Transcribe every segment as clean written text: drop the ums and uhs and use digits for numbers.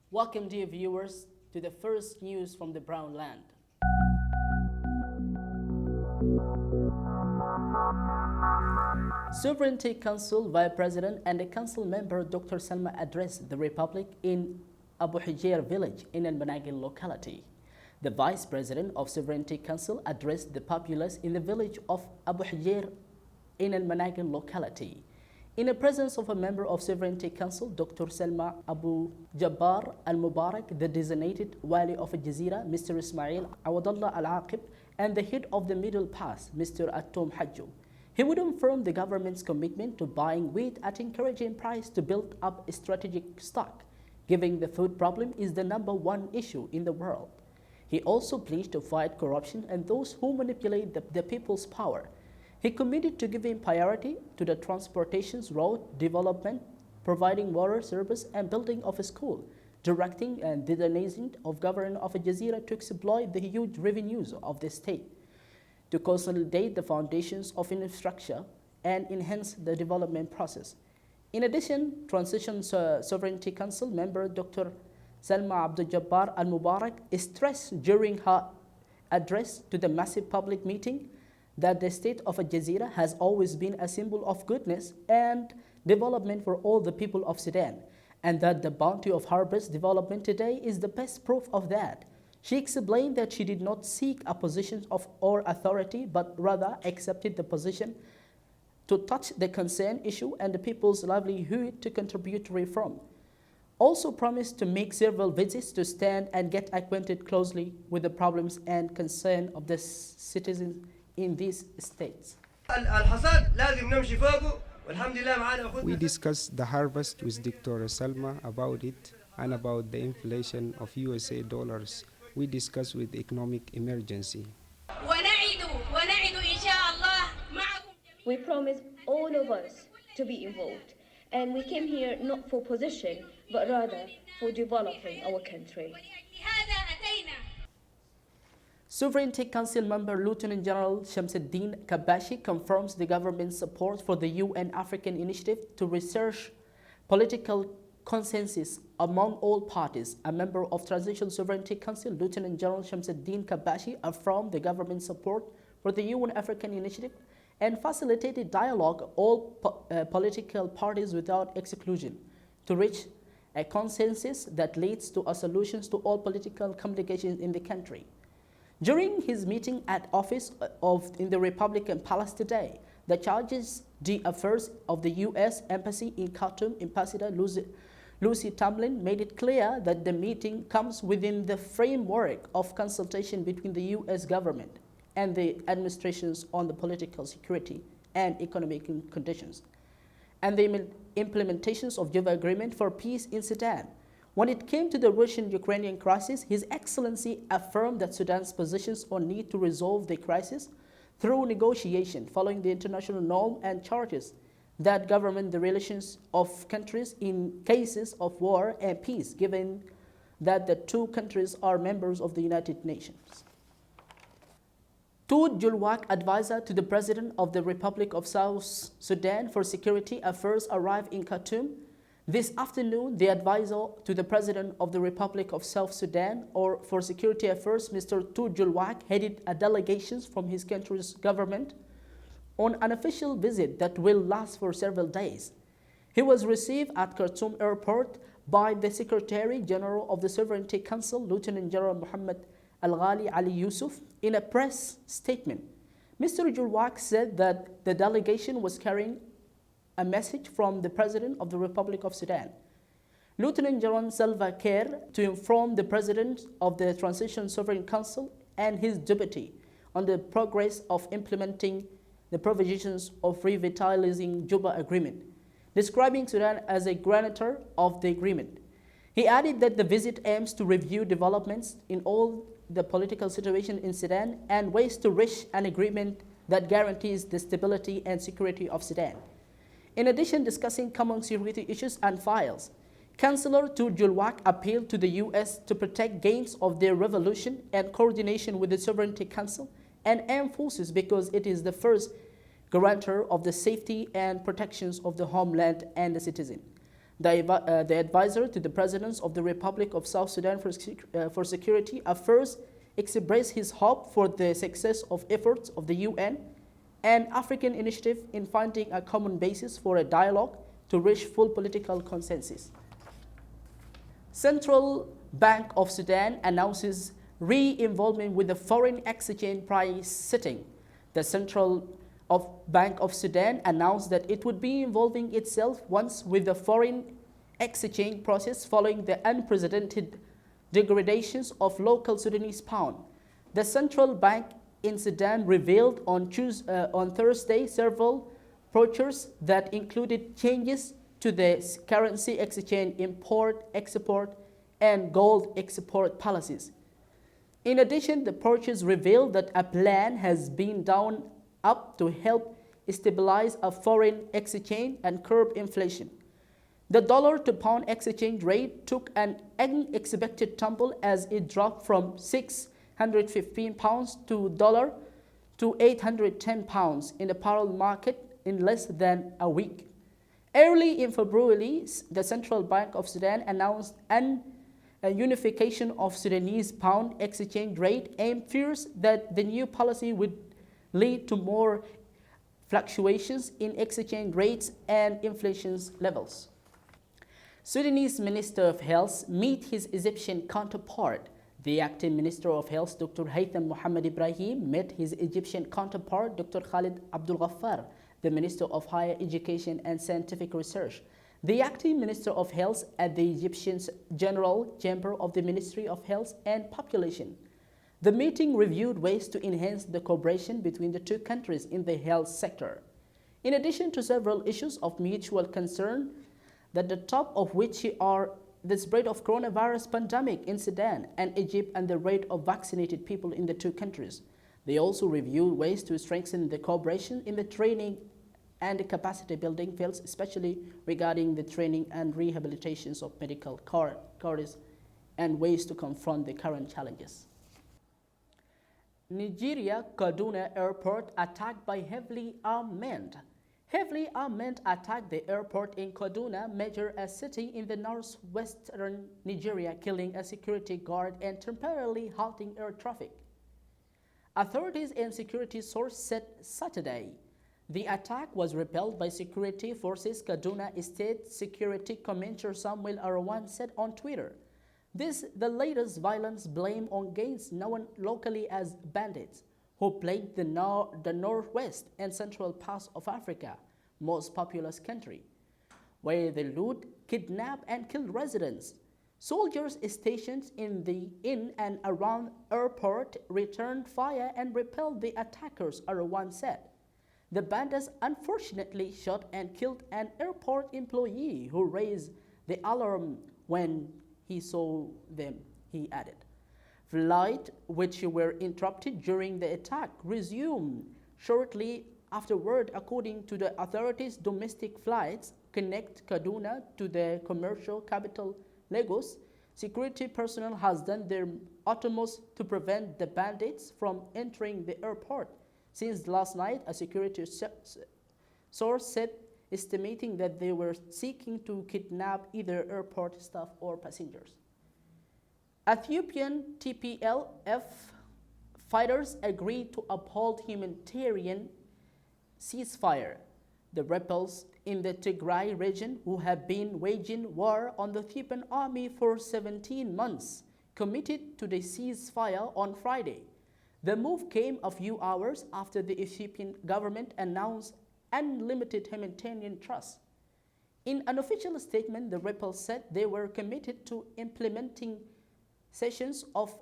Welcome, dear viewers, to the first news from the Brownland. Sovereignty Council Vice President and the Council member Dr. Salma addressed the Republic in Abu Hijr village in Al Managil locality. The Vice President of Sovereignty Council addressed the populace in the village of Abu Hijr in Al Managil locality. In the presence of a member of Sovereignty Council, Dr. Salma Abu Jabbar Al-Mubarak, the designated Wali of Jazeera, Mr. Ismail Awadallah Al-Aqib, and the head of the Middle Pass, Mr. Atom Hajju. He would affirm the government's commitment to buying wheat at encouraging price to build up a strategic stock, given the food problem is the #1 issue in the world. He also pledged to fight corruption and those who manipulate the people's power. He committed to giving priority to the transportation road development, providing water service and building of a school, directing and designating of government of Jazeera to exploit the huge revenues of the state, to consolidate the foundations of infrastructure and enhance the development process. In addition, Transition Sovereignty Council member Dr. Salma Abdul Jabbar Al-Mubarak stressed during her address to the massive public meeting that the state of Jazeera has always been a symbol of goodness and development for all the people of Sudan, and that the bounty of harvest development today is the best proof of that. She explained that she did not seek a position of or authority, but rather accepted the position to touch the concerned issue and the people's livelihood to contribute to reform. Also promised to make several visits to stand and get acquainted closely with the problems and concern of the citizens in these states. We discussed the harvest with Dr. Salma about it and about the inflation of USA dollars. We discussed with economic emergency. We promise all of us to be involved, and we came here not for position, but rather for developing our country. Sovereignty Council member Lieutenant General Shamsuddin Kabashi confirms the government's support for the UN African Initiative to research political consensus among all parties. A member of Transition Sovereignty Council, Lieutenant General Shamsuddin Kabashi, affirmed the government's support for the UN African Initiative and facilitated dialogue all political parties without exclusion to reach a consensus that leads to a solutions to all political complications in the country. During his meeting at office in the Republican Palace today, the charges affairs of the U.S. Embassy in Khartoum, Ambassador Lucy Tamlin, made it clear that the meeting comes within the framework of consultation between the U.S. government and the administrations on the political security and economic conditions, and the implementations of Geneva Agreement for Peace in Sudan. When it came to the Russian-Ukrainian crisis, His Excellency affirmed that Sudan's positions on need to resolve the crisis through negotiation, following the international norm and charters that govern the relations of countries in cases of war and peace, given that the two countries are members of the United Nations. Toot Julwak, advisor to the President of the Republic of South Sudan for Security Affairs, arrived in Khartoum this afternoon. The advisor to the President of the Republic of South Sudan for Security Affairs, Mr. Toot Julwak, headed a delegation from his country's government on an official visit that will last for several days. He was received at Khartoum Airport by the Secretary General of the Sovereignty Council, Lieutenant General Mohammed Al-Ghali Ali Yusuf. In a press statement, Mr. Julwak said that the delegation was carrying a message from the President of the Republic of Sudan, Lieutenant General Salva Kiir, to inform the President of the Transition Sovereign Council and his deputy on the progress of implementing the provisions of revitalizing Juba Agreement, describing Sudan as a guarantor of the agreement. He added that the visit aims to review developments in all the political situation in Sudan and ways to reach an agreement that guarantees the stability and security of Sudan. In addition, discussing common security issues and files, Chancellor Toot Julwak appealed to the U.S. to protect gains of their revolution and coordination with the Sovereignty Council and armed forces because it is the first guarantor of the safety and protections of the homeland and the citizen. The advisor to the President of the Republic of South Sudan for Security affirms expressed his hope for the success of efforts of the UN and African initiative in finding a common basis for a dialogue to reach full political consensus. Central Bank of Sudan announces re-involvement with the foreign exchange price setting. The Central Bank of Sudan announced that it would be involving itself once with the foreign exchange process following the unprecedented degradations of local Sudanese pound. The Central Bank in Sudan revealed on Thursday several approaches that included changes to the currency exchange import, export, and gold export policies. In addition, the purchase revealed that a plan has been drawn up to help stabilize a foreign exchange and curb inflation. The dollar to pound exchange rate took an unexpected tumble as it dropped from £615 to £810 in the parallel market in less than a week. Early in February, the Central Bank of Sudan announced a unification of Sudanese pound exchange rate and fears that the new policy would lead to more fluctuations in exchange rates and inflation levels. Sudanese Minister of Health meet his Egyptian counterpart. The acting Minister of Health, Dr. Haytham Mohammed Ibrahim, met his Egyptian counterpart, Dr. Khalid Abdul Ghaffar, the Minister of Higher Education and Scientific Research. The acting Minister of Health at the Egyptian General Chamber of the Ministry of Health and Population. The meeting reviewed ways to enhance the cooperation between the two countries in the health sector, in addition to several issues of mutual concern, at the top of which are the spread of coronavirus pandemic in Sudan and Egypt and the rate of vaccinated people in the two countries. They also reviewed ways to strengthen the cooperation in the training and the capacity building fields, especially regarding the training and rehabilitations of medical corps and ways to confront the current challenges. Nigeria Kaduna Airport attacked by heavily armed men. Heavily armed men attacked the airport in Kaduna, major a city in the northwestern Nigeria, killing a security guard and temporarily halting air traffic. Authorities and security sources said Saturday the attack was repelled by security forces, Kaduna State Security Commissioner Samuel Arwan said on Twitter. This the latest violence blame on gangs known locally as bandits, who plagued the northwest and central parts of Africa, most populous country, where they loot, kidnap, and kill residents. Soldiers stationed in and around airport returned fire and repelled the attackers, Arwan said. The bandits unfortunately shot and killed an airport employee who raised the alarm when he saw them, he added. Flights, which were interrupted during the attack, resumed shortly afterward. According to the authorities, domestic flights connect Kaduna to the commercial capital, Lagos. Security personnel has done their utmost to prevent the bandits from entering the airport. Since last night, a security source said, estimating that they were seeking to kidnap either airport staff or passengers. Ethiopian TPLF fighters agreed to uphold humanitarian ceasefire. The rebels in the Tigray region, who have been waging war on the Ethiopian army for 17 months, committed to the ceasefire on Friday. The move came a few hours after the Ethiopian government announced unlimited humanitarian trust. In an official statement, the rebels said they were committed to implementing cessations of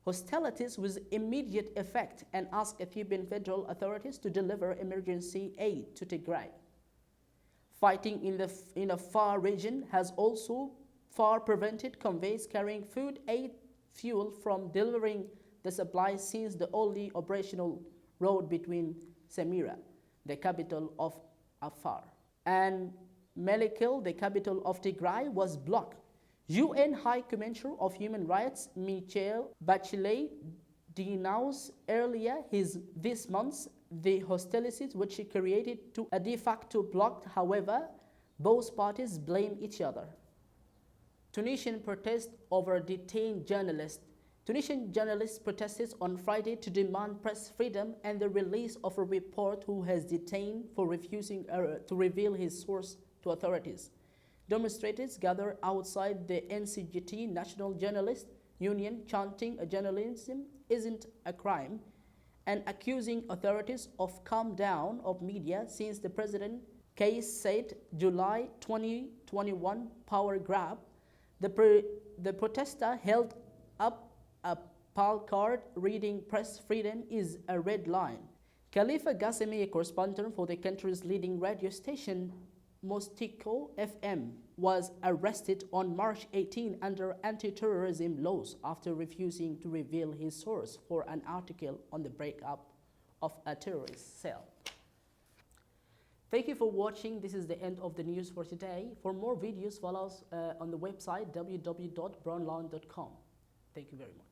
hostilities with immediate effect and asked Ethiopian federal authorities to deliver emergency aid to Tigray. Fighting in a far region has also far prevented convoys carrying food aid fuel from delivering the supplies, since the only operational road between Samira, the capital of Afar, and Mekelle, the capital of Tigray, was blocked. UN High Commissioner of Human Rights Michelle Bachelet denounced earlier this month the hostilities which he created to a de facto bloc. However, both parties blame each other. Tunisian protest over detained journalists. Tunisian journalists protested on Friday to demand press freedom and the release of a reporter who has detained for refusing to reveal his source to authorities. Demonstrators gathered outside the NCGT, National Journalists Union, chanting journalism isn't a crime and accusing authorities of calm down of media since the president case said July 2021 power grab. The protester held up a placard reading "Press freedom is a red line." Khalifa Gassemi, a correspondent for the country's leading radio station, Mostico FM, was arrested on March 18 under anti-terrorism laws after refusing to reveal his source for an article on the breakup of a terrorist cell. Thank you for watching. This is the end of the news for today. For more videos, follow us on the website www.brownland.com. Thank you very much.